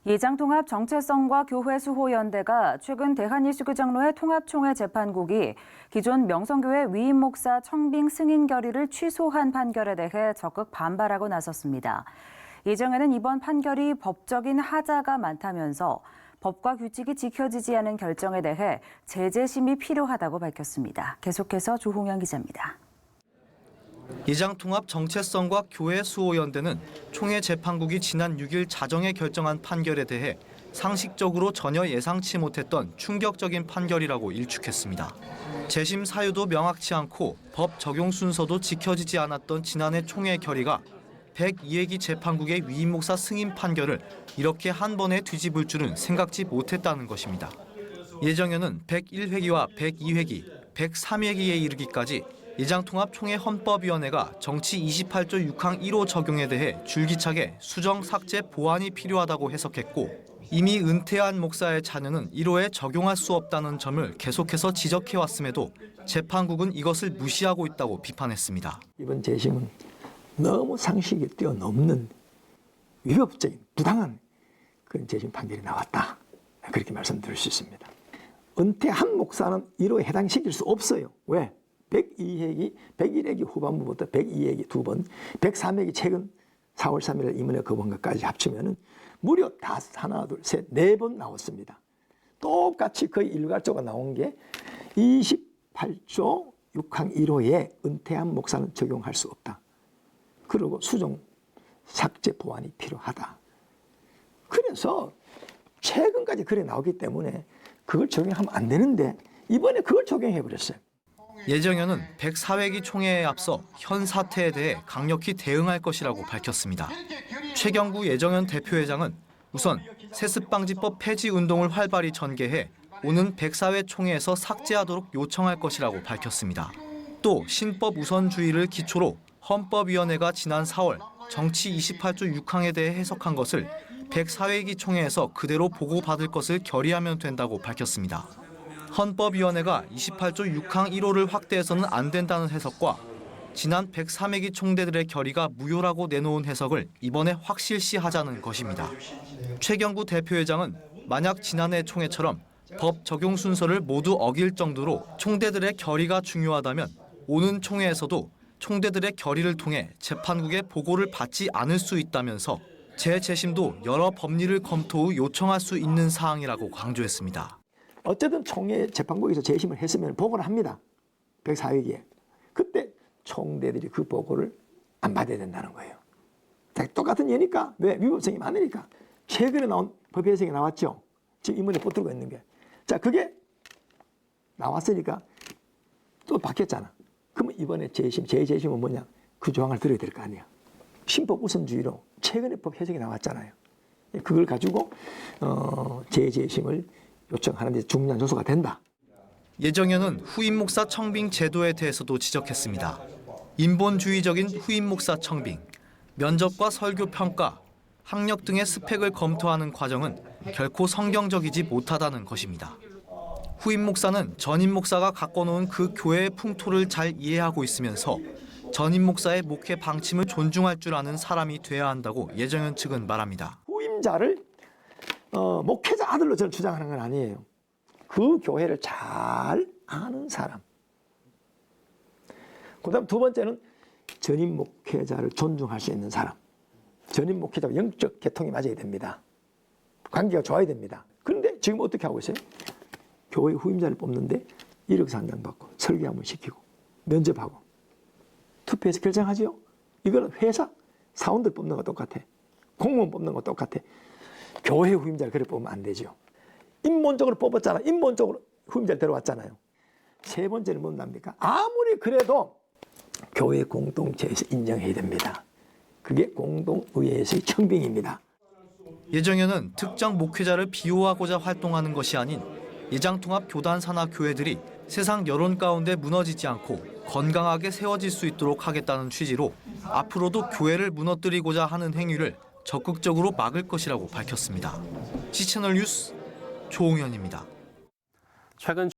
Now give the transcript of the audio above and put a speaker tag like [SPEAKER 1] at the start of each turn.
[SPEAKER 1] 예장통합 정체성과 교회 수호연대가 최근 대한이수교 장로회 통합총회 재판국이 기존 명성교회 위임 목사 청빙 승인 결의를 취소한 판결에 대해 적극 반발하고 나섰습니다. 예정에는 이번 판결이 법적인 하자가 많다면서 법과 규칙이 지켜지지 않은 결정에 대해 재재심이 필요하다고 밝혔습니다. 계속해서 조홍현 기자입니다.
[SPEAKER 2] 예장통합 정체성과 교회 수호연대는 총회 재판국이 지난 6일 자정에 결정한 판결에 대해 상식적으로 전혀 예상치 못했던 충격적인 판결이라고 일축했습니다. 재심 사유도 명확치 않고 법 적용 순서도 지켜지지 않았던 지난해 총회 결의가 102회기 재판국의 위임 목사 승인 판결을 이렇게 한 번에 뒤집을 줄은 생각지 못했다는 것입니다. 예정에는 101회기와 102회기, 103회기에 이르기까지 예장통합총회 헌법위원회가 정치 28조 6항 1호 적용에 대해 줄기차게 수정, 삭제, 보완이 필요하다고 해석했고 이미 은퇴한 목사의 자녀는 1호에 적용할 수 없다는 점을 계속해서 지적해왔음에도 재판국은 이것을 무시하고 있다고 비판했습니다.
[SPEAKER 3] 이번 재심은 너무 상식이 뛰어넘는 위법적인 부당한 그런 재심 판결이 나왔다. 그렇게 말씀드릴 수 있습니다. 은퇴한 목사는 1호에 해당시킬 수 없어요. 왜? 102회기, 101회기 후반부부터 102회기 2번, 103회기 최근 4월 3일 임원회 거부한 것까지 합치면 무려 하나, 둘, 셋, 4번 나왔습니다. 똑같이 거의 일괄적으로 나온 게 28조 6항 1호에 은퇴한 목사는 적용할 수 없다. 그리고 수정, 삭제, 보완이 필요하다. 그래서 최근까지 그래 나오기 때문에 그걸 적용하면 안 되는데 이번에 그걸 적용해버렸어요.
[SPEAKER 2] 예정에는 104회기 총회에 앞서 현 사태에 대해 강력히 대응할 것이라고 밝혔습니다. 최경구 예정현 대표회장은 우선 세습방지법 폐지 운동을 활발히 전개해 오는 104회 총회에서 삭제하도록 요청할 것이라고 밝혔습니다. 또 신법 우선주의를 기초로 헌법위원회가 지난 4월 정치 28조 6항에 대해 해석한 것을 104회기 총회에서 그대로 보고받을 것을 결의하면 된다고 밝혔습니다. 헌법위원회가 28조 6항 1호를 확대해서는 안 된다는 해석과 지난 103회기 총대들의 결의가 무효라고 내놓은 해석을 이번에 확실시하자는 것입니다. 최경구 대표회장은 만약 지난해 총회처럼 법 적용 순서를 모두 어길 정도로 총대들의 결의가 중요하다면 오는 총회에서도 총대들의 결의를 통해 재판국의 보고를 받지 않을 수 있다면서 재재심도 여러 법리를 검토 후 요청할 수 있는 사항이라고 강조했습니다.
[SPEAKER 3] 어쨌든 총회 재판국에서 재심을 했으면 보고를 합니다. 104회기에. 그때 총대들이 그 보고를 안 받아야 된다는 거예요. 똑같은 예니까. 왜? 위법성이 많으니까. 최근에 나온 법 해석이 나왔죠. 지금 인문에 붙들고 있는 게. 자, 그게 나왔으니까 또 바뀌었잖아. 그러면 이번에 재재심은 뭐냐? 그 조항을 들어야 될 거 아니야. 신법 우선주의로 최근에 법 해석이 나왔잖아요. 그걸 가지고 재재심을 요청하는 데 중요한 요소가 된다.
[SPEAKER 2] 예정현은 후임 목사 청빙 제도에 대해서도 지적했습니다. 인본주의적인 후임 목사 청빙, 면접과 설교 평가, 학력 등의 스펙을 검토하는 과정은 결코 성경적이지 못하다는 것입니다. 후임 목사는 전임 목사가 가꿔놓은 그 교회의 풍토를 잘 이해하고 있으면서 전임 목사의 목회 방침을 존중할 줄 아는 사람이 돼야 한다고 예정현 측은 말합니다.
[SPEAKER 3] 후임자를 목회자 아들로 저는 주장하는 건 아니에요. 그 교회를 잘 아는 사람. 그다음 두 번째는 전임 목회자를 존중할 수 있는 사람. 전임 목회자와 영적 계통이 맞아야 됩니다. 관계가 좋아야 됩니다. 그런데 지금 어떻게 하고 있어요? 교회 후임자를 뽑는데 이력서 한 장 받고 설계 한번 시키고 면접하고 투표해서 결정하지요. 이거는 회사 사원들 뽑는 거 똑같아. 공무원 뽑는 거 똑같아. 교회 후임자를 그래 뽑으면 안 되죠. 인본적으로 뽑았잖아. 인본적으로 후임자를 데려왔잖아요. 세 번째는 뭔답니까? 아무리 그래도 교회 공동체에서 인정해야 됩니다. 그게 공동의회에서의 청빙입니다.
[SPEAKER 2] 예정현은 특정 목회자를 비호하고자 활동하는 것이 아닌 예장통합 교단 산하 교회들이 세상 여론 가운데 무너지지 않고 건강하게 세워질 수 있도록 하겠다는 취지로 앞으로도 교회를 무너뜨리고자 하는 행위를 적극적으로 막을 것이라고 밝혔습니다. C채널 뉴스 조홍현입니다.
[SPEAKER 4] 최근